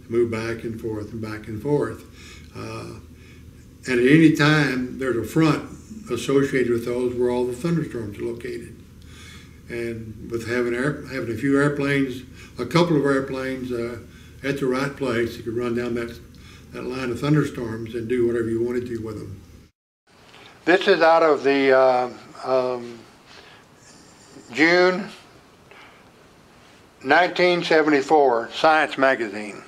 move back and forth and back and forth. And at any time, there's a front associated with those where all the thunderstorms are located. And with having a few airplanes, a couple of airplanes at the right place, you could run down that line of thunderstorms and do whatever you wanted to with them. This is out of the June 1974 Science magazine.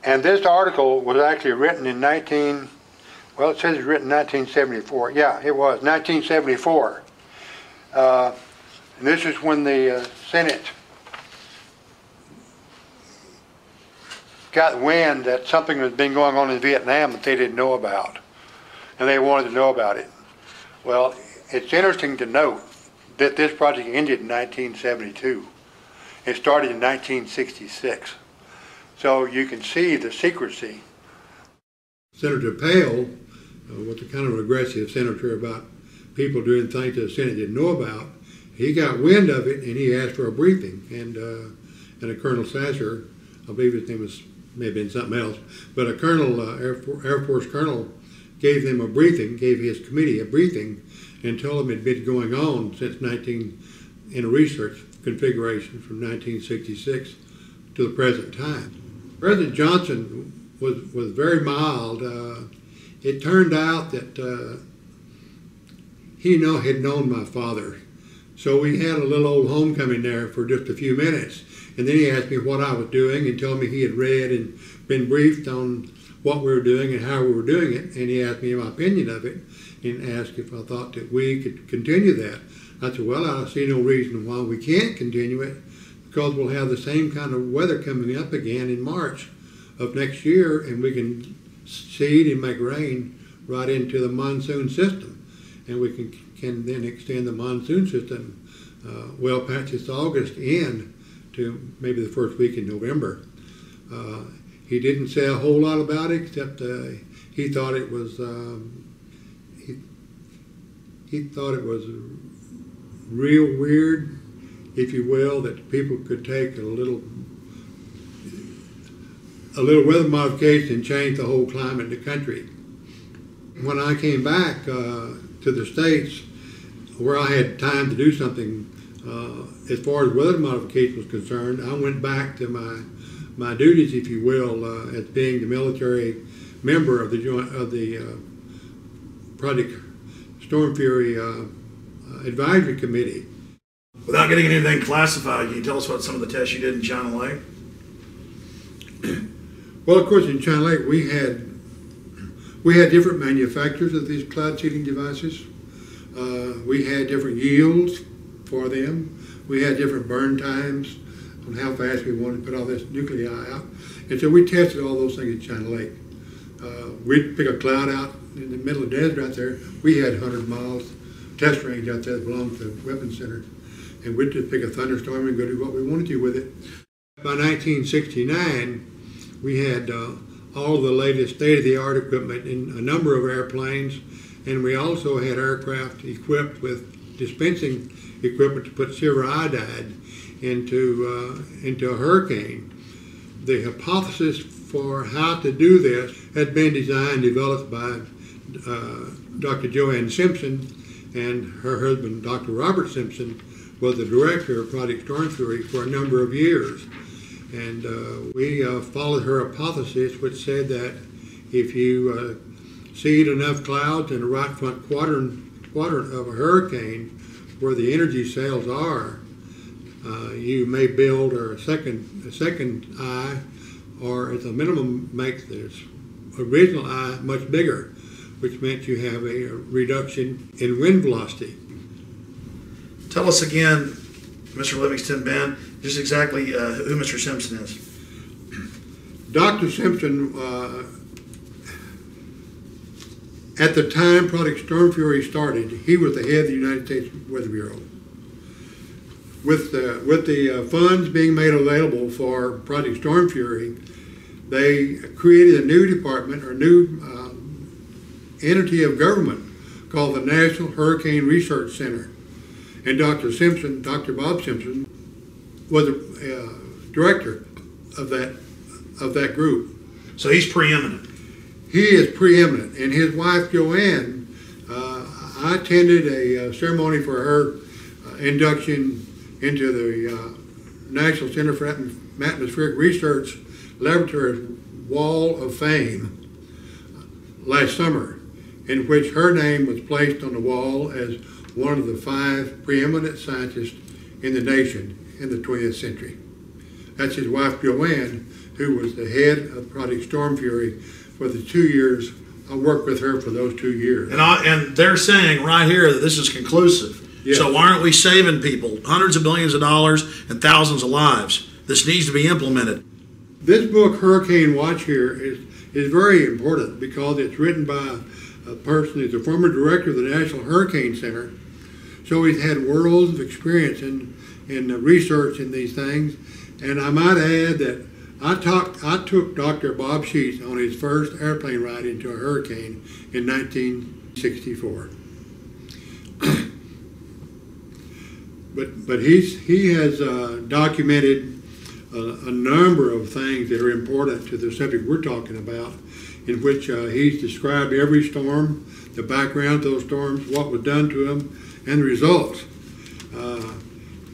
And this article was actually written in it says it's written in 1974. Yeah, it was, 1974. And this is when the Senate got wind that something had been going on in Vietnam that they didn't know about. And they wanted to know about it. Well, it's interesting to note that this project ended in 1972. It started in 1966. So you can see the secrecy. Senator Pale was a kind of aggressive senator about people doing things that the Senate didn't know about. He got wind of it and he asked for a briefing. And a Colonel Sasser, I believe his name was, may have been something else, but a colonel, Air Force colonel, gave them a briefing, gave his committee a briefing, and told them it had been going on since in a research configuration from 1966 to the present time. President Johnson was very mild. It turned out that he had known my father. So we had a little old homecoming there for just a few minutes. And then he asked me what I was doing and told me he had read and been briefed on what we were doing and how we were doing it. And he asked me my opinion of it and asked if I thought that we could continue that. I said, well, I see no reason why we can't continue it, because we'll have the same kind of weather coming up again in March of next year, and we can seed and make rain right into the monsoon system. And we can then extend the monsoon system well past this August end to maybe the first week in November. He didn't say a whole lot about it, except he thought it was he thought it was real weird, if you will, that people could take a little weather modification and change the whole climate in the country. When I came back to the States, where I had time to do something as far as weather modification was concerned, I went back to my duties, if you will, as being the military member of the Project Storm Fury Advisory Committee. Without getting anything classified, can you tell us about some of the tests you did in China Lake? Well, of course, in China Lake we had different manufacturers of these cloud seeding devices. We had different yields for them. We had different burn times on how fast we wanted to put all this nuclei out. And so we tested all those things in China Lake. We'd pick a cloud out in the middle of the desert out there. We had 100 miles test range out there that belonged to the Weapons Center. And we'd just pick a thunderstorm and go do what we wanted to with it. By 1969, we had all the latest state-of-the-art equipment in a number of airplanes, and we also had aircraft equipped with dispensing equipment to put silver iodide into a hurricane. The hypothesis for how to do this had been designed, developed by Dr. Joanne Simpson, and her husband, Dr. Robert Simpson, was the director of Project Storm Fury for a number of years. And we followed her hypothesis, which said that if you seed enough clouds in the right front quadrant of a hurricane where the energy cells are, you may build a second eye, or at the minimum make this original eye much bigger, which meant you have a reduction in wind velocity. Tell us again, Mr. Livingston, Ben, just exactly who Mr. Simpson is. Dr. Simpson, at the time Project Storm Fury started, he was the head of the United States Weather Bureau. With the funds being made available for Project Storm Fury, they created a new department, or new entity of government called the National Hurricane Research Center. And Dr. Simpson, Dr. Bob Simpson, was the director of that group. So he's preeminent. He is preeminent, and his wife Joanne, I attended a ceremony for her induction into the National Center for Atmospheric Research Laboratory Wall of Fame last summer, in which her name was placed on the wall as one of the 5 preeminent scientists in the nation in the 20th century. That's his wife Joanne, who was the head of Project Storm Fury for the 2 years. I worked with her for those 2 years. And they're saying right here that this is conclusive. Yes. So why aren't we saving people hundreds of billions of dollars and thousands of lives? This needs to be implemented. This book, Hurricane Watch here, is very important because it's written by a person who's a former director of the National Hurricane Center. So he's had worlds of experience in research in these things. And I might add that I took Dr. Bob Sheets on his first airplane ride into a hurricane in 1964. But he has documented a number of things that are important to the subject we're talking about, in which he's described every storm, the background to those storms, what was done to them, and the results.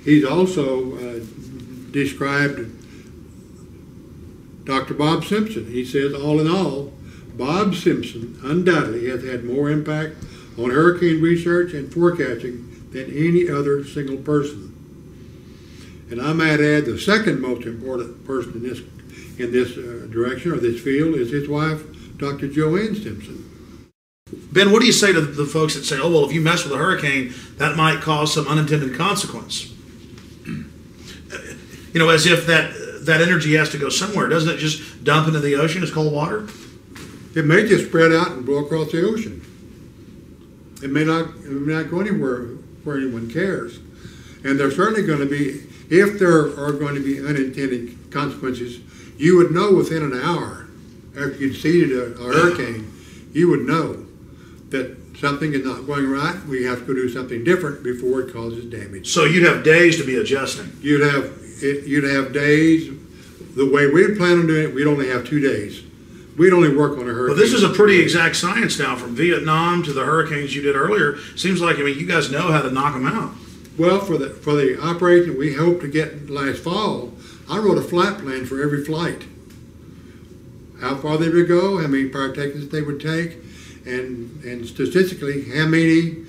He's also described Dr. Bob Simpson. He says, all in all, Bob Simpson undoubtedly has had more impact on hurricane research and forecasting than any other single person. And I might add the second most important person in this direction or this field is his wife, Dr. Joanne Simpson. Ben, what do you say to the folks that say, oh, well, if you mess with a hurricane, that might cause some unintended consequence? You know, as if that energy has to go somewhere. Doesn't it just dump into the ocean as cold water? It may just spread out and blow across the ocean. It may not go anywhere where anyone cares. And there's certainly going to be, if there are going to be unintended consequences, you would know within an hour after you'd seeded a hurricane, you would know that something is not going right. We have to go do something different before it causes damage. So you'd have days to be adjusting. You'd have days. The way we plan on doing it, we'd only have 2 days. We'd only work on a hurricane. Well, this is a pretty exact science now, from Vietnam to the hurricanes you did earlier. Seems like, I mean, you guys know how to knock them out. Well, for the operation we hoped to get last fall, I wrote a flight plan for every flight. How far they would go, how many partakers they would take, and statistically, how many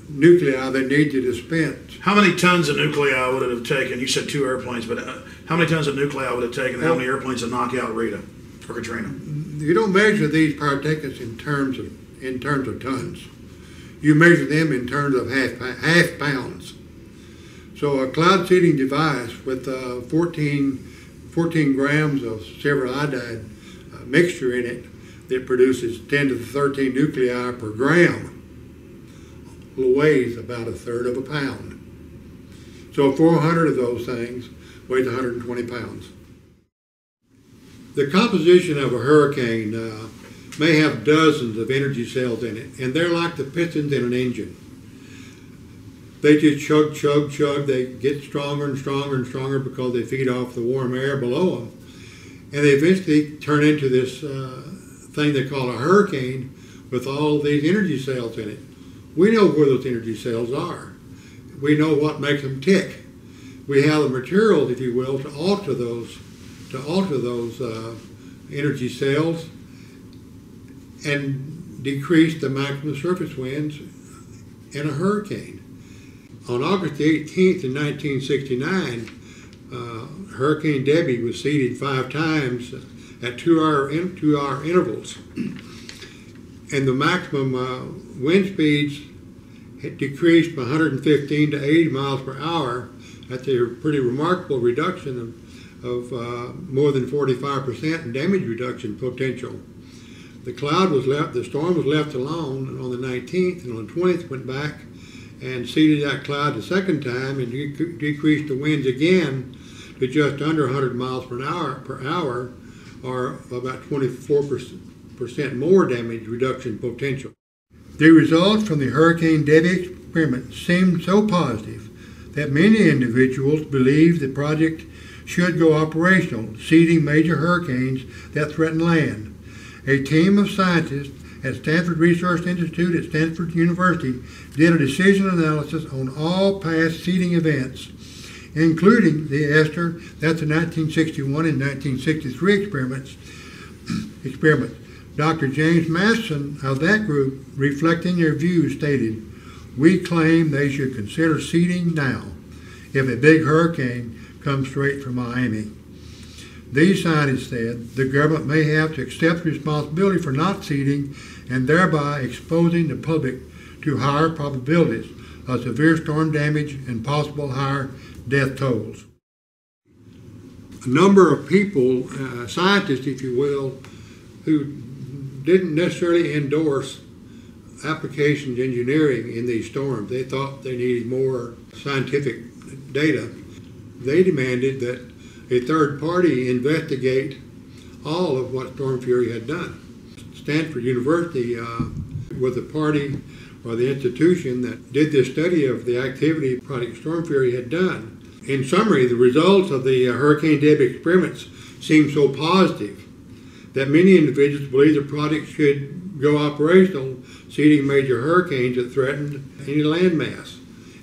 nuclei they needed to dispense. How many tons of nuclei would it have taken? You said 2 airplanes, but how many tons of nuclei would it have taken? How many airplanes to knock out Rita or Katrina? You don't measure these partakers in terms of tons. You measure them in terms of half pounds. So a cloud seeding device with 14 grams of silver iodide mixture in it that produces 10 to the 13 nuclei per gram weighs about 1/3 of a pound. So 400 of those things weighs 120 pounds. The composition of a hurricane may have dozens of energy cells in it, and they're like the pistons in an engine. They just chug, chug, chug. They get stronger and stronger and stronger because they feed off the warm air below them. And they eventually turn into this thing they call a hurricane with all of these energy cells in it. We know where those energy cells are. We know what makes them tick. We have the materials, if you will, to alter those energy cells and decrease the maximum surface winds in a hurricane. On August 18th in 1969, Hurricane Debbie was seeded 5 times at 2-hour intervals. And the maximum wind speeds had decreased by 115 to 80 miles per hour. That's a pretty remarkable reduction of more than 45% in damage reduction potential. The storm was left alone on the 19th, and on the 20th went back and seeded that cloud the second time and decreased the winds again to just under 100 miles per hour, or about 24% more damage reduction potential. The results from the Hurricane Debbie experiment seemed so positive that many individuals believed the project should go operational, seeding major hurricanes that threaten land. A team of scientists at Stanford Research Institute at Stanford University did a decision analysis on all past seeding events, including the Esther, that's the 1961 and 1963 experiments. Dr. James Matheson of that group, reflecting their views, stated, "We claim they should consider seeding now if a big hurricane comes straight from Miami." These scientists said the government may have to accept responsibility for not seeding and thereby exposing the public to higher probabilities of severe storm damage and possible higher death tolls. A number of people, scientists if you will, who didn't necessarily endorse applications engineering in these storms. They thought they needed more scientific data. They demanded that a third party investigate all of what Storm Fury had done. Stanford University was the party or the institution that did this study of the activity Project Storm Fury had done. In summary, the results of the Hurricane Debby experiments seemed so positive that many individuals believe the project should go operational, seeding major hurricanes that threatened any landmass.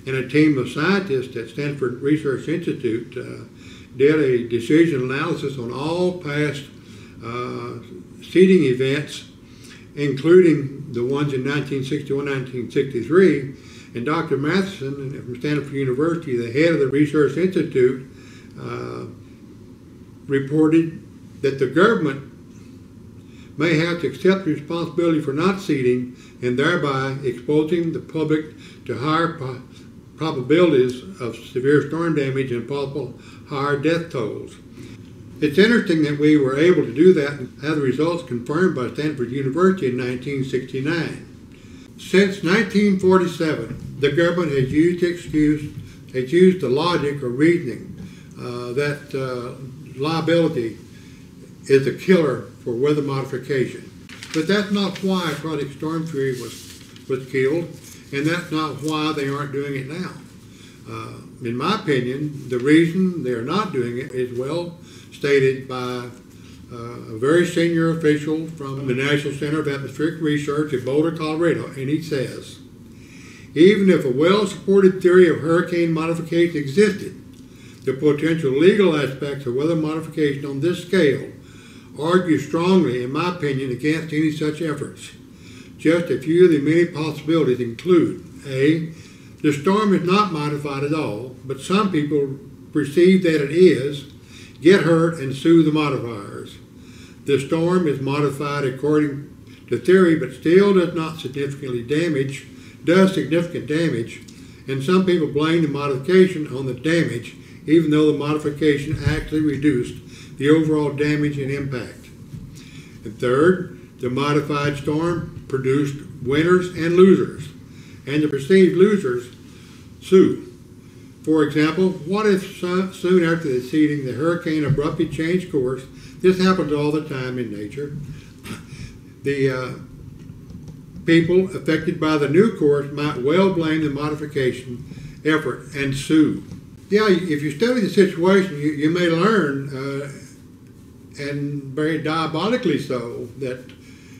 And a team of scientists at Stanford Research Institute did a decision analysis on all past seeding events, including the ones in 1961, 1963. And Dr. Matheson from Stanford University, the head of the Research Institute, reported that the government may have to accept responsibility for not seeding and thereby exposing the public to higher probabilities of severe storm damage and possible higher death tolls. It's interesting that we were able to do that and have the results confirmed by Stanford University in 1969. Since 1947, the government has used the logic or reasoning that liability is a killer for weather modification. But that's not why Project Storm Fury was killed, and that's not why they aren't doing it now. In my opinion, the reason they're not doing it is well stated by a very senior official from the National Center of Atmospheric Research in Boulder, Colorado, and he says, even if a well-supported theory of hurricane modification existed, the potential legal aspects of weather modification on this scale argue strongly, in my opinion, against any such efforts. Just a few of the many possibilities include: A, the storm is not modified at all, but some people perceive that it is, get hurt, and sue the modifiers. The storm is modified according to theory, but still does significant damage, and some people blame the modification on the damage, even though the modification actually reduced the overall damage and impact. And third, the modified storm produced winners and losers, and the perceived losers sue. For example, what if soon after the seeding the hurricane abruptly changed course? This happens all the time in nature. The people affected by the new course might well blame the modification effort and sue. Yeah, if you study the situation, you may learn, and very diabolically so, that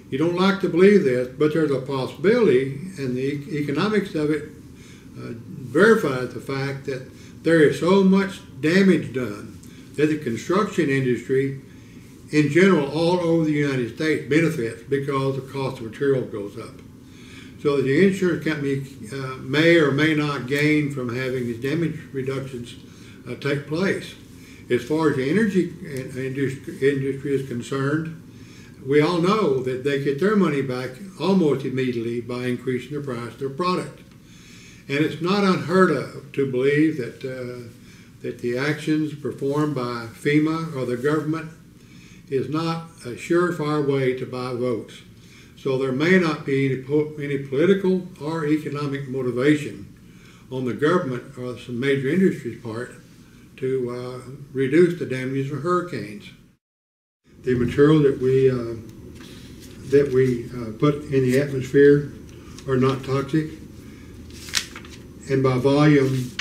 you don't like to believe this, but there's a possibility, and the economics of it verifies the fact that there is so much damage done that the construction industry in general all over the United States benefits because the cost of material goes up. So the insurance company may or may not gain from having these damage reductions take place. As far as the energy industry is concerned, we all know that they get their money back almost immediately by increasing the price of their product. And it's not unheard of to believe that the actions performed by FEMA or the government is not a surefire way to buy votes. So there may not be any political or economic motivation on the government or some major industry's part to reduce the damages of hurricanes. The material that we put in the atmosphere are not toxic. and by volume